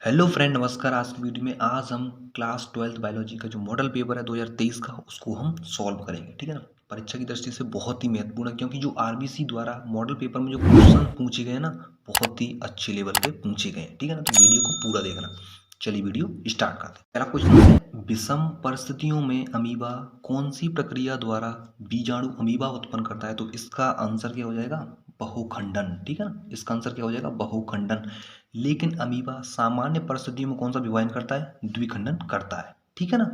Hello friend, नमस्कार। आज की वीडियो में आज हम क्लास 12th बायोलॉजी का जो मॉडल पेपर है 2023 का उसको हम सॉल्व करेंगे। ठीक है ना। परीक्षा की दृष्टि से बहुत ही महत्वपूर्ण है क्योंकि जो आरबीसी द्वारा मॉडल पेपर में जो क्वेश्चन पूछे गए ना बहुत ही अच्छे लेवल के पूछे गए हैं। ठीक है ना। तो वीडियो को पूरा देखना। चलिए वीडियो स्टार्ट करते हैं। पहला क्वेश्चन है, विषम परिस्थितियों में अमीबा कौन सी प्रक्रिया द्वारा बीजाणु अमीबा उत्पन्न करता है? तो इसका आंसर क्या हो जाएगा? बहुखंडन। ठीक है ना। इसका आंसर क्या हो जाएगा? बहुखंडन। लेकिन अमीबा सामान्य परिस्थितियों में कौन सा विभाजन करता है? द्विखंडन करता है। ठीक है ना।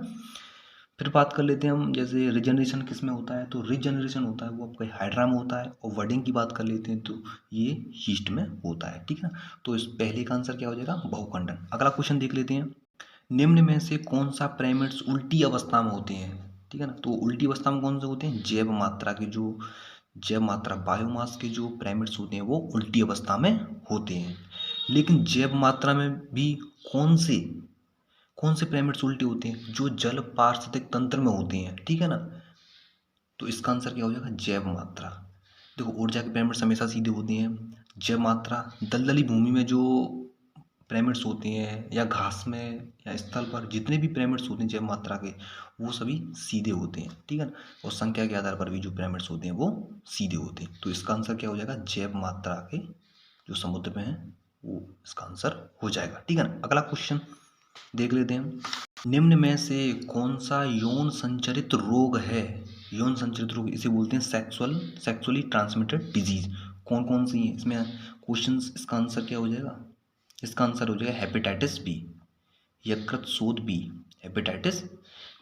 फिर बात कर लेते हैं हम, जैसे रिजनरेशन किस में होता है? तो रिजनरेशन होता है वो आपका हाइड्रा में होता है। और वर्डिंग की बात कर लेते हैं तो ये हीस्ट में होता है। ठीक है ना। तो इस पहले का आंसर क्या हो जाएगा? बहुखंडन। अगला क्वेश्चन देख लेते हैं, निम्न में से कौन सा प्राइमेट्स उल्टी अवस्था में होते हैं? ठीक है ना। तो उल्टी अवस्था में कौन से होते हैं? जैव मात्रा के जो जैव मात्रा बायोमास के जो प्राइमेट्स होते हैं वो उल्टी अवस्था में होते हैं। लेकिन जैव मात्रा में भी कौन से कौन से प्राइमेट्स उल्टे होते हैं? जो जल पारिस्थितिक तंत्र में होते हैं। ठीक है ना। तो इसका आंसर क्या हो जाएगा? जैव मात्रा। देखो, ऊर्जा के प्राइमेट्स हमेशा सीधे होते हैं। जैव मात्रा दलदली भूमि में जो प्राइमेट्स होते हैं या घास में या स्थल पर जितने भी प्राइमेट्स होते हैं जैव मात्रा के वो सभी सीधे होते हैं। ठीक है ना। और संख्या के आधार पर भी जो प्राइमेट्स होते हैं वो सीधे होते हैं। तो इसका आंसर क्या हो जाएगा? जैव मात्रा के जो समुद्र में है वो इसका आंसर हो जाएगा। ठीक है ना। अगला क्वेश्चन देख लेते हैं, निम्न में से कौन सा यौन संचरित रोग है? यौन संचरित रोग इसे बोलते हैं सेक्सुअली ट्रांसमिटेड डिजीज। कौन कौन सी है इसमें क्वेश्चंस? इसका आंसर क्या हो जाएगा? इसका आंसर हो जाएगा हेपेटाइटिस बी, यकृत शोथ बी, हेपेटाइटिस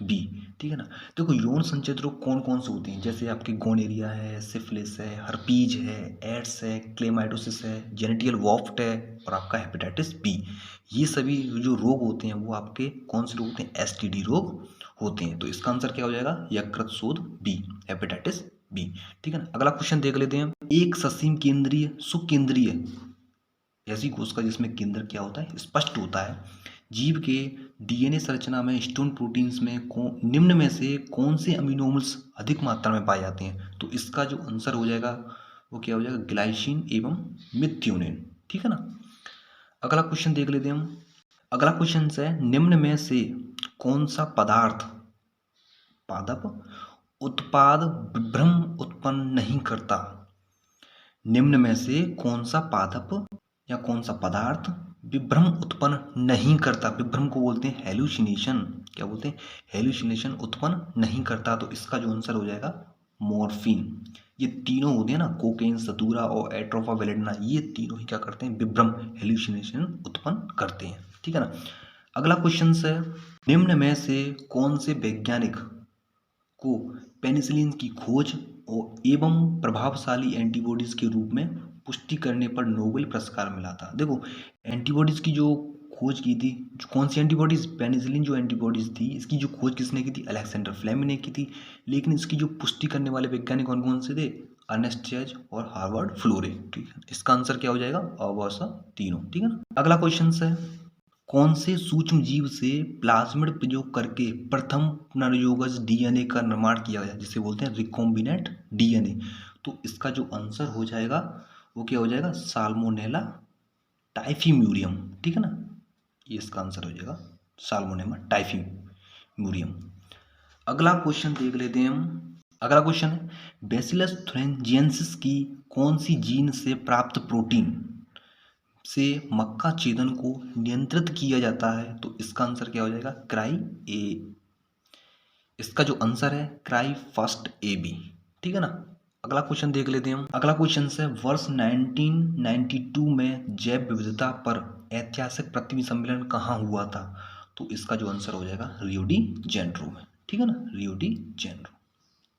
बी। ठीक है ना। देखो, यौन संचरित रोग कौन कौन से होते हैं? जैसे आपके गोनेरिया है, सिफिलिस है, हर्पीज है, एड्स है, क्लेमाइडोसिस है, जेनिटल वॉफ्ट है और आपका हेपेटाइटिस बी। ये सभी जो रोग होते हैं वो आपके कौन से रोग होते हैं? एसटीडी रोग होते हैं। तो इसका आंसर क्या हो जाएगा? यकृत शोथ बी, हेपेटाइटिस बी। ठीक है ना। अगला क्वेश्चन देख लेते हैं, एक ससीम केंद्रीय सुकेंद्रीय ऐसी कोशिका जिसमें केंद्र क्या होता है? स्पष्ट होता है। जीव के डीएनए संरचना में स्टोन प्रोटीन्स में निम्न में से कौन से अमीनोमर्स अधिक मात्रा में पाए जाते हैं? तो इसका जो आंसर हो जाएगा वो क्या हो जाएगा? ग्लाइसिन एवं मिथ्योनिन। ठीक है ना। अगला क्वेश्चन देख लेते हैं हम। अगला क्वेश्चन है, निम्न में से कौन सा पदार्थ पादप उत्पाद विभ्रम उत्पन्न नहीं करता? निम्न में से कौन सा पादप या कौन सा पदार्थ विभ्रम उत्पन्न नहीं करता? विभ्रम को बोलते हैं हेलुसिनेशन। क्या बोलते हैं? हेलुसिनेशन उत्पन्न नहीं करता। तो इसका जो आंसर हो जाएगा मॉर्फिन। ये तीनों होते हैं ना, कोकेन, सतूरा और एट्रोफा वेलेडना, ये तीनों ही क्या करते हैं? विभ्रम, हेलुसिनेशन उत्पन्न करते हैं। ठीक है ना। अगला क्वेश्चन है, निम्न में से कौन से वैज्ञानिक को पेनिसिलिन की खोज और एवं प्रभावशाली एंटीबॉडीज के रूप में पुष्टि करने पर नोबेल पुरस्कार मिला था? देखो, एंटीबॉडीज की जो खोज की थी, जो कौन सी एंटीबॉडीज? पेनिसिलिन जो एंटीबॉडीज थी, इसकी जो खोज किसने की थी? अलेक्जेंडर फ्लेमिंग ने की थी। लेकिन इसकी जो पुष्टि करने वाले वैज्ञानिक कौन कौन से थे? अर्नेस्ट चेज और हार्वर्ड फ्लोरे। ठीक है। इसका आंसर क्या हो जाएगा? अवर्षा तीनों। ठीक है ना। अगला क्वेश्चन है, कौन से सूक्ष्म जीव से प्लाज्मिड प्रयोग करके प्रथम पुनर्योगज डीएनए का निर्माण किया गया, जिसे बोलते हैं रिकॉम्बिनेंट डीएनए? तो इसका जो आंसर हो जाएगा वो क्या हो जाएगा? साल्मोनेला टाइफीम्यूरियम। ठीक है ना। ये इसका आंसर हो जाएगा साल्मोनेला टाइफीम्यूरियम। अगला क्वेश्चन देख लेते हैं हम। अगला क्वेश्चन है, बेसिलस थुरिनजिएंसिस की कौन सी जीन से प्राप्त प्रोटीन से मक्का छेदन को नियंत्रित किया जाता है? तो इसका आंसर क्या हो जाएगा? क्राई ए। इसका जो आंसर है क्राई फर्स्ट ए बी। ठीक है ना। अगला क्वेश्चन देख लेते हैं हम। अगला क्वेश्चन है, वर्ष 1992 में जैव विविधता पर ऐतिहासिक पृथ्वी सम्मेलन कहाँ हुआ था? तो इसका जो आंसर हो जाएगा रियो डी जेनेरो में। ठीक है ना। Rio de Janeiro.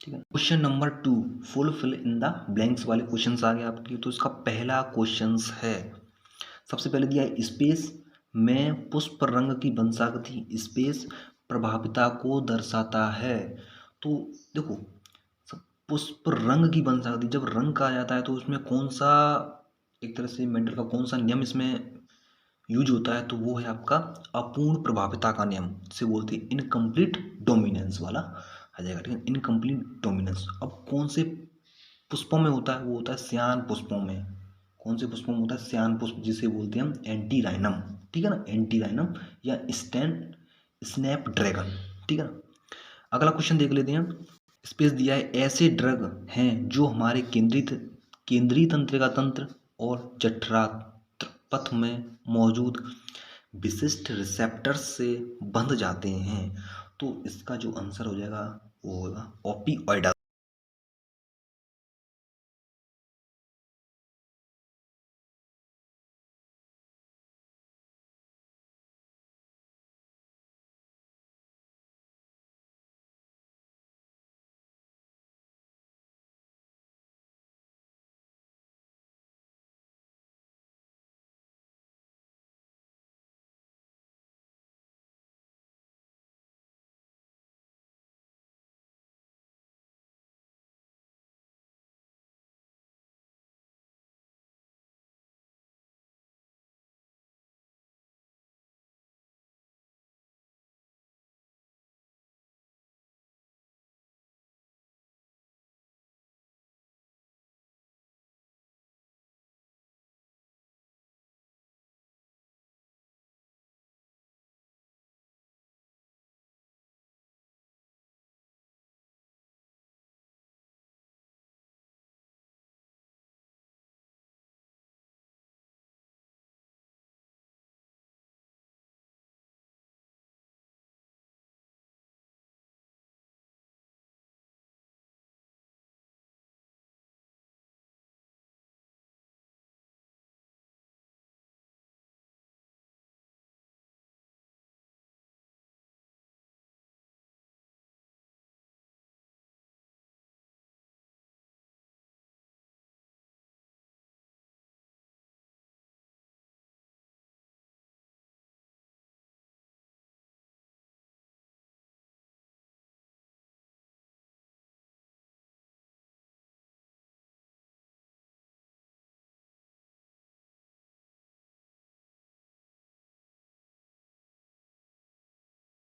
ठीक है। Question number 2, fulfil in the blanks वाले क्वेश्चंस आ गए आपके। तो इसका पहला क्वेश्चन है, सबसे पहले दिया है, स्पेस में पुष्प रंग की वंशागति स्पेस प्रभाविता को दर्शाता है। तो देखो, पुष्प रंग की वंशागति, जब रंग कहा जाता है तो उसमें कौन सा एक तरह से मेंडल का कौन सा नियम इसमें यूज होता है? तो वो है आपका अपूर्ण प्रभाविता का नियम, जिसे बोलते हैं इनकम्प्लीट डोमिनेंस वाला आ जाएगा। ठीक है। इनकम्प्लीट डोमिनेंस अब कौन से पुष्पों में होता है? वो होता है श्यान पुष्पों में। कौन से पुष्पों में होता है? श्यान पुष्प जिसे बोलते हैं हम एंटीराइनम, ठीक है ना, एंटीराइनम या स्नैप ड्रैगन, ठीक है ना। अगला क्वेश्चन देख लेते हैं हम। स्पेस दिया है, ऐसे ड्रग हैं जो हमारे केंद्रीय तंत्रिका तंत्र और जठरांत्र पथ में मौजूद विशिष्ट रिसेप्टर्स से बंध जाते हैं। तो इसका जो आंसर हो जाएगा वो होगा ओपिओइड।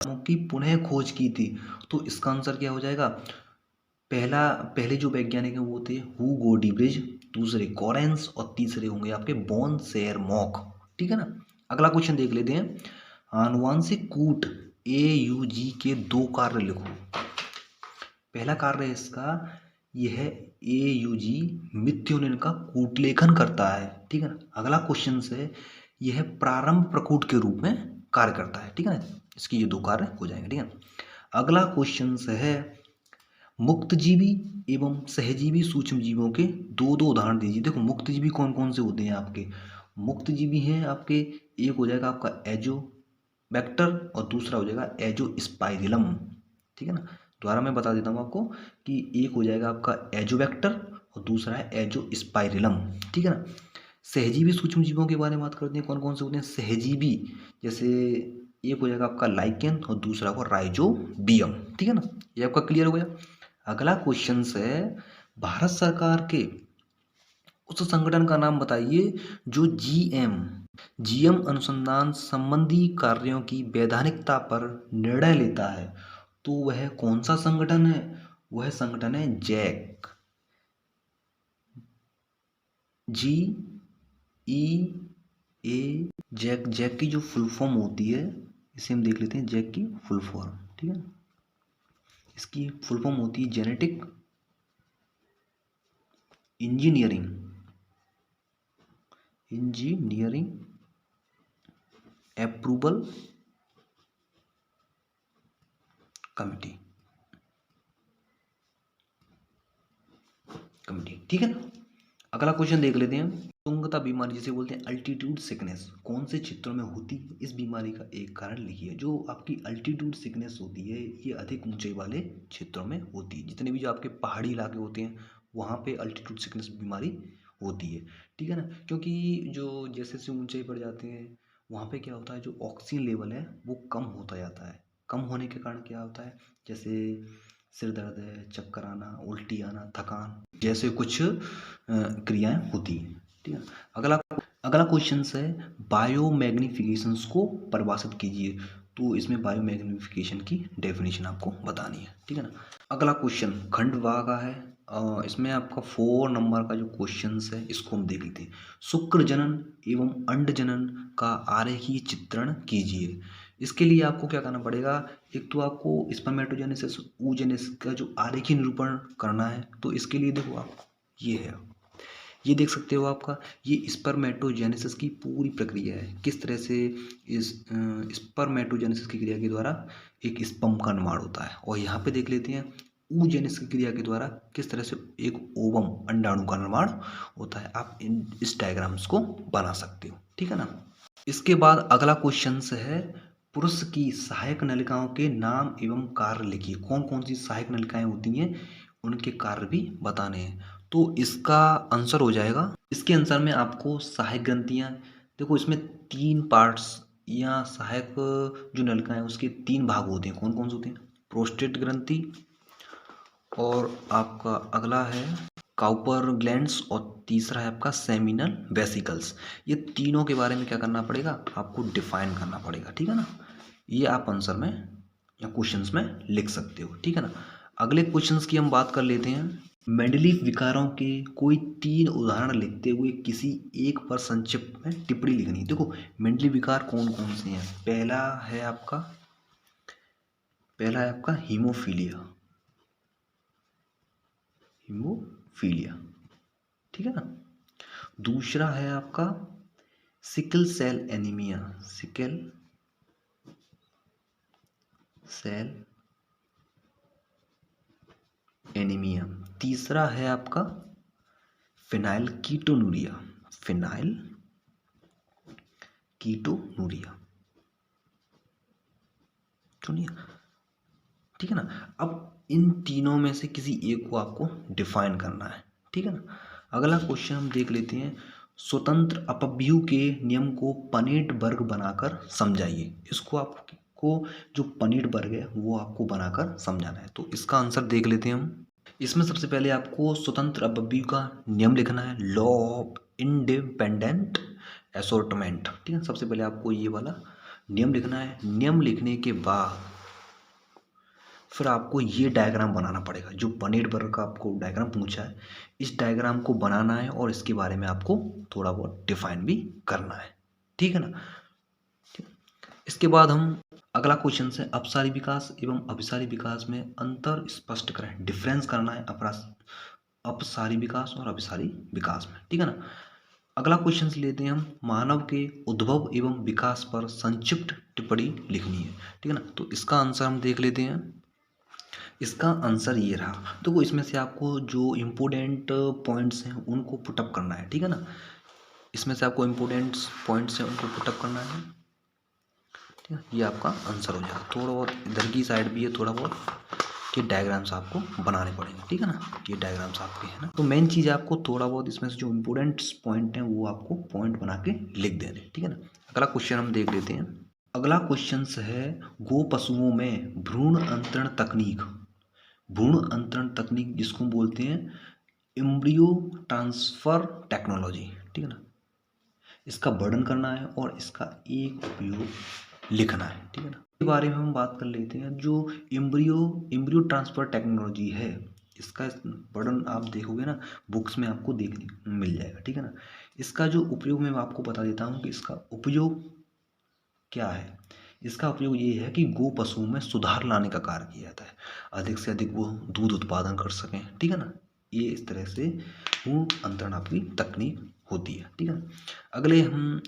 की पुनः खोज की थी। तो इसका आंसर क्या हो जाएगा? पहले जो वैज्ञानिक हैं वो थे हुगो डीब्रिज, दूसरे कॉरेंस और तीसरे होंगे आपके बॉन शेरमॉक, ठीक है ना। अगला क्वेश्चन देख लेते हैं। आनुवांशिक कूट AUG के 2 कार्य लिखो। पहला कार्य है इसका, यह AUG मिथ्योनिन का कूटलेखन करता है, ठीक है ना। अगला क्वेश्चन से यह प्रारंभ प्रकूट के रूप में कार्य करता है, ठीक है ना। इसकी ये 2 कार्य हो जाएंगे, ठीक है। अगला क्वेश्चन से है, मुक्तजीवी एवं सहजीवी सूक्ष्म जीवों के 2 उदाहरण दीजिए। देखो मुक्तजीवी कौन कौन से होते हैं आपके? मुक्तजीवी हैं आपके, एक हो जाएगा आपका एजो बैक्टर और दूसरा हो जाएगा एजो स्पाइरिलम, ठीक है ना। दोबारा मैं बता देता हूँ आपको कि एक हो जाएगा आपका एजोबैक्टर और दूसरा है एजो स्पाइरिलम, ठीक है ना। सहजीवी सूक्ष्म जीवों के बारे में बात करते हैं, कौन कौन से होते हैं सहजीवी? जैसे एक हो जाएगा आपका लाइकेन और दूसरा होगा राइजोबियम, ठीक है ना। ये आपका क्लियर हो गया। अगला क्वेश्चन है, भारत सरकार के उस संगठन का नाम बताइए जो जीएम अनुसंधान संबंधी कार्यों की वैधानिकता पर निर्णय लेता है। तो वह कौन सा संगठन है? वह संगठन है जैक, GEA, जैक की जो फुल फॉर्म होती है, इसे हम देख लेते हैं जैक की फुल फॉर्म, ठीक है। इसकी फुल फॉर्म होती है जेनेटिक इंजीनियरिंग अप्रूवल कमिटी, ठीक है ना। अगला क्वेश्चन देख लेते हैं। तुंगता बीमारी जिसे बोलते हैं अल्टीट्यूड सिकनेस, कौन से क्षेत्रों में होती है? इस बीमारी का एक कारण लिखिए। जो आपकी अल्टीट्यूड सिकनेस होती है ये अधिक ऊंचाई वाले क्षेत्रों में होती है। जितने भी जो आपके पहाड़ी इलाके होते हैं वहाँ पे अल्टीट्यूड सिकनेस बीमारी होती है, ठीक है ना। क्योंकि जो जैसे जैसे ऊंचाई पर जाते हैं वहाँ पे क्या होता है, जो ऑक्सीजन लेवल है वो कम होता जाता है। कम होने के कारण क्या होता है, जैसे सिर दर्द है, चक्कर आना, उल्टी आना, थकान जैसे कुछ क्रियाएं होती हैं, ठीक है। अगला क्वेश्चन है, बायोमैग्निफिकेशंस को परिभाषित कीजिए। तो इसमें बायोमैग्निफिकेशन की डेफिनेशन आपको बतानी है, ठीक है ना। अगला क्वेश्चन खंड वा का है, इसमें आपका 4 नंबर का जो क्वेश्चंस है इसको हम देख लेते हैं। शुक्र जनन एवं अंड जनन का आरेखीय चित्रण कीजिए। इसके लिए आपको क्या करना पड़ेगा, एक तो आपको स्पर्मेटोजेनेसिस oogenesis का जो आरेखीय निरूपण करना है। तो इसके लिए देखो आप ये है, ये देख सकते हो आपका, ये स्पर्मेटोजेनेसिस की पूरी प्रक्रिया है, किस तरह से इस स्पर्मेटोजेनेसिस की क्रिया के द्वारा एक स्पर्म का निर्माण होता है। और यहाँ पे देख लेते हैं oogenesis की क्रिया के द्वारा किस तरह से एक ओवम अंडाणु का निर्माण होता है। आप इस डायग्राम्स को बना सकते हो, ठीक है ना। इसके बाद अगला क्वेश्चन है, पुरुष की सहायक नलिकाओं के नाम एवं कार्य लिखिए। कौन कौन सी सहायक नलिकाएं होती हैं, उनके कार्य भी बताने हैं। तो इसका आंसर हो जाएगा, इसके आंसर में आपको सहायक ग्रंथियां, देखो इसमें 3 पार्ट्स या सहायक जो नलिकाएं हैं उसके 3 भाग होते हैं। कौन कौन से होते हैं, प्रोस्टेट ग्रंथि, और आपका अगला है काउपर ग्लैंड्स, और तीसरा है आपका सेमिनल वेसिकल्स। ये तीनों के बारे में क्या करना पड़ेगा, आपको डिफाइन करना पड़ेगा, ठीक है ना। ये आप आंसर में या क्वेश्चंस में लिख सकते हो, ठीक है ना। अगले क्वेश्चंस की हम बात कर लेते हैं। मेंडलीव विकारों के कोई 3 उदाहरण लिखते हुए किसी एक पर संक्षिप्त में टिप्पणी लिखनी। देखो मेंडलीव विकार कौन कौन से हैं, पहला है आपका हीमोफीलिया, ठीक है ना। दूसरा है आपका sickle cell anaemia, sickle cell anaemia. तीसरा है आपका फिनाइल कीटोनूरिया, सुनिए, ठीक है ना। अब इन तीनों में से किसी एक को आपको डिफाइन करना है, ठीक है ना। अगला क्वेश्चन हम देख लेते हैं, स्वतंत्र अपव्यूह के नियम को पनेट वर्ग बनाकर समझाइए। इसको आपको जो पनेट वर्ग है वो आपको बनाकर समझाना है। तो इसका आंसर देख लेते हैं हम। इसमें सबसे पहले आपको स्वतंत्र अपव्यूह का नियम लिखना है, लॉ ऑफ इंडिपेंडेंट असॉर्टमेंट, ठीक है। सबसे पहले आपको ये वाला नियम लिखना है। नियम लिखने के बाद फिर आपको ये डायग्राम बनाना पड़ेगा, जो पनेट वर्ग का आपको डायग्राम पूछा है, इस डायग्राम को बनाना है और इसके बारे में आपको थोड़ा बहुत डिफाइन भी करना है, ठीक है ना। इसके बाद हम अगला क्वेश्चन से अपसारी विकास एवं अभिसारी विकास में अंतर स्पष्ट करें। डिफरेंस करना है अपसारी विकास और अभिसारी विकास में, ठीक है ना। अगला क्वेश्चन लेते हैं हम, मानव के उद्भव एवं विकास पर संक्षिप्त टिप्पणी लिखनी है, ठीक है ना। तो इसका आंसर हम देख लेते हैं। इसका आंसर ये रहा। तो इसमें से आपको जो इम्पोर्टेंट पॉइंट्स हैं उनको पुटअप करना है, ठीक है ना। इसमें से आपको इम्पोर्टेंट पॉइंट्स हैं उनको पुटअप करना है, ठीक है। ये आपका आंसर हो जाएगा। थोड़ा बहुत इधर की साइड भी है, थोड़ा बहुत ये डायग्राम्स आपको बनाने पड़ेंगे, ठीक है ना। ये डायग्राम्स आपके हैं ना। तो मेन चीज़ आपको थोड़ा बहुत इसमें से जो इम्पोर्टेंट पॉइंट हैं वो आपको पॉइंट बना के लिख देने, ठीक है ना। अगला क्वेश्चन हम देख लेते हैं। अगला क्वेश्चन है, गो पशुओं में भ्रूण अंतरण तकनीक, जिसको बोलते हैं एम्ब्रियो ट्रांसफर टेक्नोलॉजी, ठीक है ना। इसका वर्णन करना है और इसका एक उपयोग लिखना है, ठीक है ना। इसके बारे में हम बात कर लेते हैं। जो एम्ब्रियो ट्रांसफर टेक्नोलॉजी है, इसका वर्णन आप देखोगे ना बुक्स में आपको देखने मिल जाएगा, ठीक है ना। इसका जो उपयोग मैं आपको बता देता हूँ कि इसका उपयोग क्या है। इसका उपयोग ये है कि गो पशुओं में सुधार लाने का कार्य किया जाता है, अधिक से अधिक वो दूध उत्पादन कर सकें, ठीक है ना। ये इस तरह से भ्रूण अंतरण आपकी तकनीक होती है, ठीक है।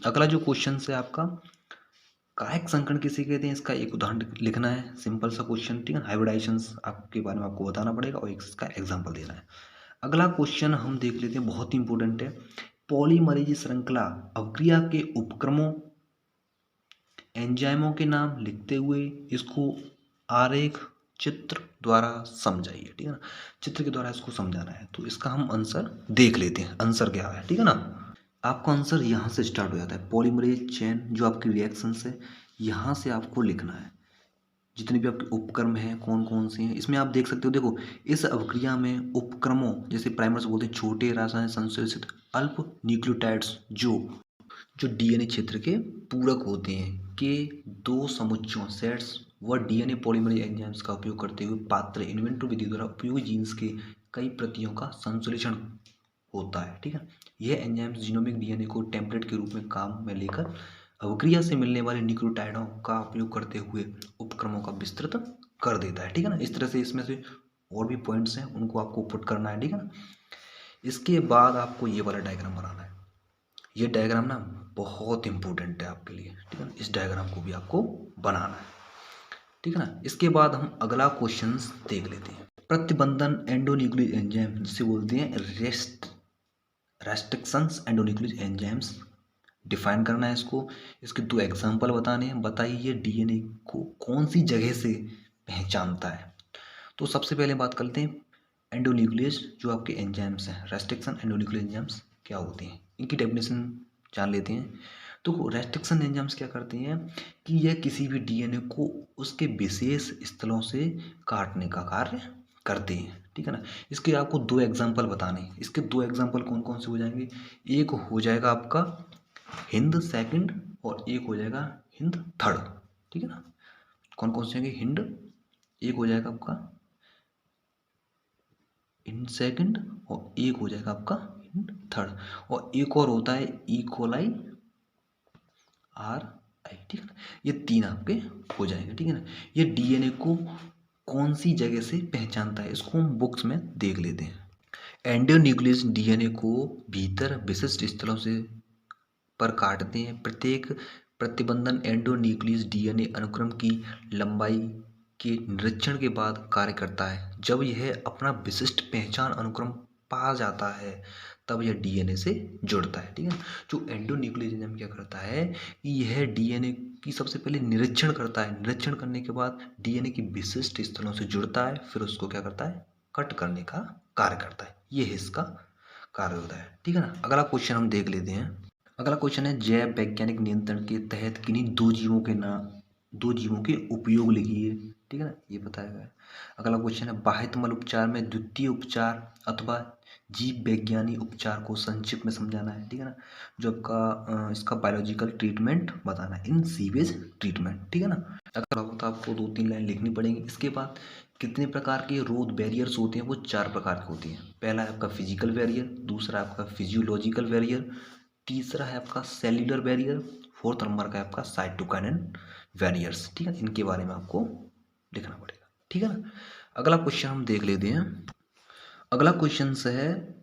अगला जो क्वेश्चन है आपका, कायिक संकरण किसे कहते हैं, इसका एक उदाहरण लिखना है, सिंपल सा क्वेश्चन, ठीक है। हाइब्रिडाइजेशन आपके बारे में आपको बताना पड़ेगा और इसका एग्जाम्पल देना है। अगला क्वेश्चन हम देख लेते हैं, बहुत ही इंपॉर्टेंट है। पॉलीमरेज श्रृंखला अभिक्रिया के उपक्रमों एंजाइमों के नाम लिखते हुए इसको आरेख चित्र द्वारा समझाइए, ठीक है ना। चित्र के द्वारा इसको समझाना है। तो इसका हम आंसर देख लेते हैं, आंसर क्या है, ठीक है ना। आपका आंसर यहाँ से स्टार्ट हो जाता है। पॉलीमरेज चेन जो आपकी रिएक्शंस है, यहाँ से आपको लिखना है। जितने भी आपके उपक्रम हैं कौन कौन से हैं, इसमें आप देख सकते हो। देखो इस अभिक्रिया में उपक्रमों, जैसे प्राइमर्स बोलते हैं छोटे रासायनिक संश्लेषित अल्प न्यूक्लियोटाइड्स, जो डीएनए क्षेत्र के पूरक होते हैं, के 2 समुच्चयों सेट्स व डीएनए पॉलीमरेज एंजाइम्स का उपयोग करते हुए पात्र इन्वेंट्रो विधि द्वारा उपयोगी जीन्स के कई प्रतियों का संश्लेषण होता है, ठीक है। यह एंजाइम जीनोमिक डीएनए को टेम्पलेट के रूप में काम में लेकर अभिक्रिया से मिलने वाले न्यूक्लियोटाइडों का उपयोग करते हुए उपक्रमों का विस्तृत कर देता है, ठीक है ना। इस तरह से इसमें से और भी पॉइंट्स हैं, उनको आपको पुट करना है, ठीक है ना। इसके बाद आपको ये वाला डायग्राम बनाना है। ये डायग्राम ना बहुत इंपॉर्टेंट है आपके लिए, ठीक है ना। इस डायग्राम को भी आपको बनाना है, ठीक है ना। इसके बाद हम अगला क्वेश्चन देख लेते हैं। प्रतिबंधन एंडोन्यूक्लिक एंजाइम जिसे बोलते हैं रेस्ट्रिक्शंस एंडोन्यूक्लिक एंजाइम्स डिफाइन करना है इसको। इसके दो एग्जांपल बताने हैं। बताइए ये डीएनए को कौन सी जगह से पहचानता है। तो सबसे पहले बात करते हैं एंडोन्यूक्लियस जो आपके एंजाइम्स हैं। रेस्ट्रिक्शन एंडोन्यूक्लिक एंजाइम्स क्या होते हैं, इनकी डेफिनेशन जान लेते हैं। तो रेस्ट्रिक्शन एंजाइम्स क्या करते हैं कि यह किसी भी डीएनए को उसके विशेष स्थलों से काटने का कार्य करते हैं, ठीक है ना। इसके आपको दो एग्जांपल बताने हैं। इसके दो एग्जांपल कौन कौन से हो जाएंगे, एक हो जाएगा आपका हिंद सेकंड और एक हो जाएगा हिंद थर्ड, ठीक है ना। कौन कौन से होंगे, हिंद एक हो जाएगा आपका हिंद सेकंड और एक हो जाएगा आपका हिंद थर्ड, और एक और होता है इकोलाई आर आई, ठीक है ना। ये तीन आपके हो जाएंगे, ठीक है ना। ये डीएनए को कौन सी जगह से पहचानता है, इसको हम बुक्स में देख लेते हैं। एंडोन्यूक्लियस डीएनए को भीतर विशिष्ट स्थलों से पर काटते हैं। प्रत्येक प्रतिबंधन एंडोन्यूक्लियस डीएनए अनुक्रम की लंबाई के निरीक्षण के बाद कार्य करता है। जब यह अपना विशिष्ट पहचान अनुक्रम पा जाता है तब यह डीएनए से जुड़ता है, ठीक है। जो एंडोन्यूक्लियस एंजाइम क्या करता है कि यह डीएनए की सबसे पहले निरीक्षण करता है। निरीक्षण करने के बाद डीएनए की विशिष्ट स्थलों से जुड़ता है, फिर उसको क्या करता है, कट करने का कार्य करता है। यह इसका कार्य होता है, ठीक है ना। अगला क्वेश्चन हम देख लेते हैं। अगला क्वेश्चन है जैव वैज्ञानिक नियंत्रण के तहत किन्हीं दो जीवों के उपयोग लिखिए, ठीक है ना, ये बताया गया है। अगला क्वेश्चन है बाह्यतमल उपचार में द्वितीय उपचार अथवा जीव वैज्ञानिक उपचार को संक्षिप्त में समझाना है, ठीक है ना। जो आपका इसका बायोलॉजिकल ट्रीटमेंट बताना है, इन सीवेज ट्रीटमेंट, ठीक है ना। अगर होता आपको 2-3 लाइन लिखनी पड़ेंगी। इसके बाद कितने प्रकार के रोध बैरियर्स होते हैं, वो 4 प्रकार के होते हैं। पहला है आपका फिजिकल बैरियर, दूसरा आपका फिजियोलॉजिकल बैरियर, तीसरा है आपका सेल्यूलर बैरियर, फोर्थ नंबर का है आपका साइटोकाइनेन बैरियर्स, ठीक है। इनके बारे में आपको लिखना पड़ेगा, ठीक है ना। अगला क्वेश्चन हम देख लेते हैं। अगला क्वेश्चन है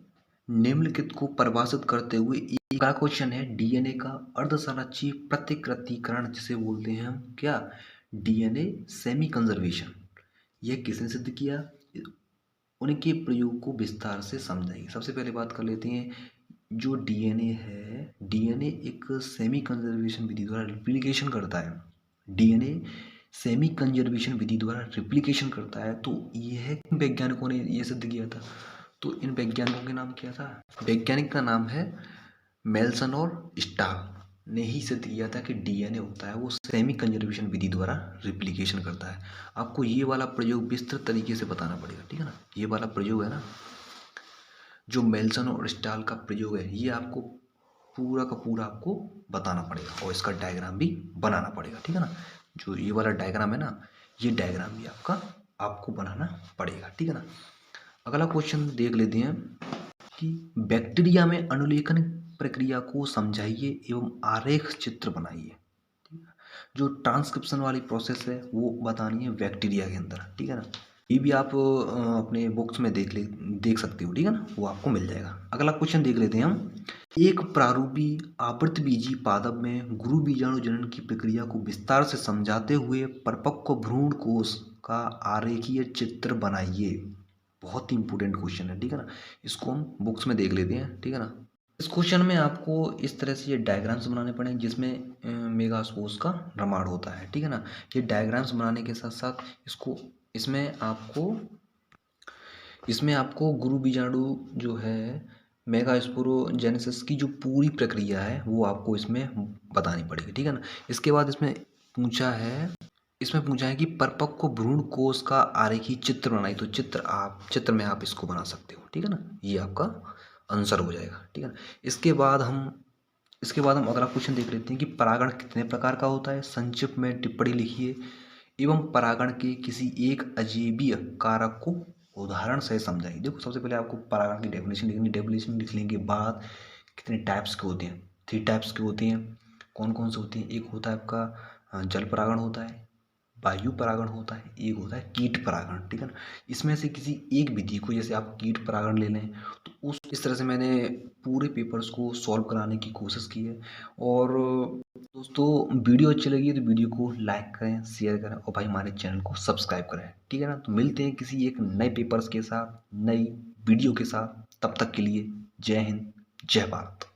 निम्नलिखित को परिभाषित करते हुए अगला क्वेश्चन है डीएनए का अर्धसंरक्षी प्रतिकृतिकरण जिसे बोलते हैं हम क्या, डीएनए सेमी कंजर्वेशन। यह किसने सिद्ध किया, उनके प्रयोग को विस्तार से समझाएंगे। सबसे पहले बात कर लेते हैं जो डीएनए है। डीएनए एक सेमी कंजर्वेशन विधि द्वारा रिप्लिकेशन करता है। डीएनए सेमी कंजर्वेशन विधि द्वारा रिप्लिकेशन करता है। तो यह वैज्ञानिकों ने ये सिद्ध किया था। तो इन वैज्ञानिकों के नाम क्या था, वैज्ञानिक का नाम है मेल्सन और स्टाल ने ही सिद्ध किया था कि डीएनए होता है वो सेमी कंजर्वेशन विधि द्वारा रिप्लिकेशन करता है। आपको ये वाला प्रयोग विस्तृत तरीके से बताना पड़ेगा, ठीक है ना। ये वाला प्रयोग है ना जो मेल्सन और स्टाल का प्रयोग है, ये आपको पूरा का पूरा आपको बताना पड़ेगा और इसका डायग्राम भी बनाना पड़ेगा, ठीक है ना। जो ये वाला डायग्राम है ना, ये डायग्राम भी आपको बनाना पड़ेगा, ठीक है ना। अगला क्वेश्चन देख लेते हैं कि बैक्टीरिया में अनुलेखन प्रक्रिया को समझाइए एवं आरेख चित्र बनाइए। जो ट्रांसक्रिप्शन वाली प्रोसेस है वो बतानी है बैक्टीरिया के अंदर, ठीक है ना। ये भी आप अपने बुक्स में देख सकते हो, ठीक है ना, वो आपको मिल जाएगा। अगला क्वेश्चन देख लेते हैं हम। एक प्रारूपी आवृतबीजी पादप में गुरु बीजाणु जनन की प्रक्रिया को विस्तार से समझाते हुए परिपक्व भ्रूण कोश का आरेखीय चित्र बनाइए। बहुत ही इंपॉर्टेंट क्वेश्चन है, ठीक है ना। इसको हम बुक्स में देख लेते हैं, ठीक है ना। इस क्वेश्चन में आपको इस तरह से ये डायग्राम्स बनाने पड़ेंगे जिसमें मेगास्पोर्स का निर्माण होता है, ठीक है ना। ये डायग्राम्स बनाने के साथ साथ इसमें आपको गुरु बीजाणु जो है मेगास्पोरोजेनेसिस की जो पूरी प्रक्रिया है वो आपको इसमें बतानी पड़ेगी, ठीक है ना। इसके बाद इसमें पूछा है कि परिपक्व भ्रूण कोश का आरेखी चित्र बनाइए। तो चित्र में आप इसको बना सकते हो, ठीक है ना। ये आपका आंसर हो जाएगा, ठीक है ना। इसके बाद हम अगला क्वेश्चन देख लेते हैं कि परागण कितने प्रकार का होता है। संक्षिप्त में टिप्पणी लिखिए एवं परागण के किसी एक अजैवीय कारक को उदाहरण से समझाइए। देखो सबसे पहले आपको परागण की डेफिनेशन लिखनी, डेफिनेशन लिखने के बाद कितने टाइप्स के होते हैं, 3 टाइप्स के होते हैं। कौन कौन से होते हैं? एक होता है आपका जल परागण होता है, वायु परागण होता है, एक होता है कीट परागण, ठीक है ना। इसमें से किसी एक विधि को, जैसे आप कीट परागण ले लें तो उस इस तरह से मैंने पूरे पेपर्स को सॉल्व कराने की कोशिश की है। और दोस्तों वीडियो अच्छी लगी है तो वीडियो को लाइक करें, शेयर करें और भाई हमारे चैनल को सब्सक्राइब करें, ठीक है ना। तो मिलते हैं किसी एक नए पेपर्स के साथ, नई वीडियो के साथ। तब तक के लिए जय हिंद, जय भारत।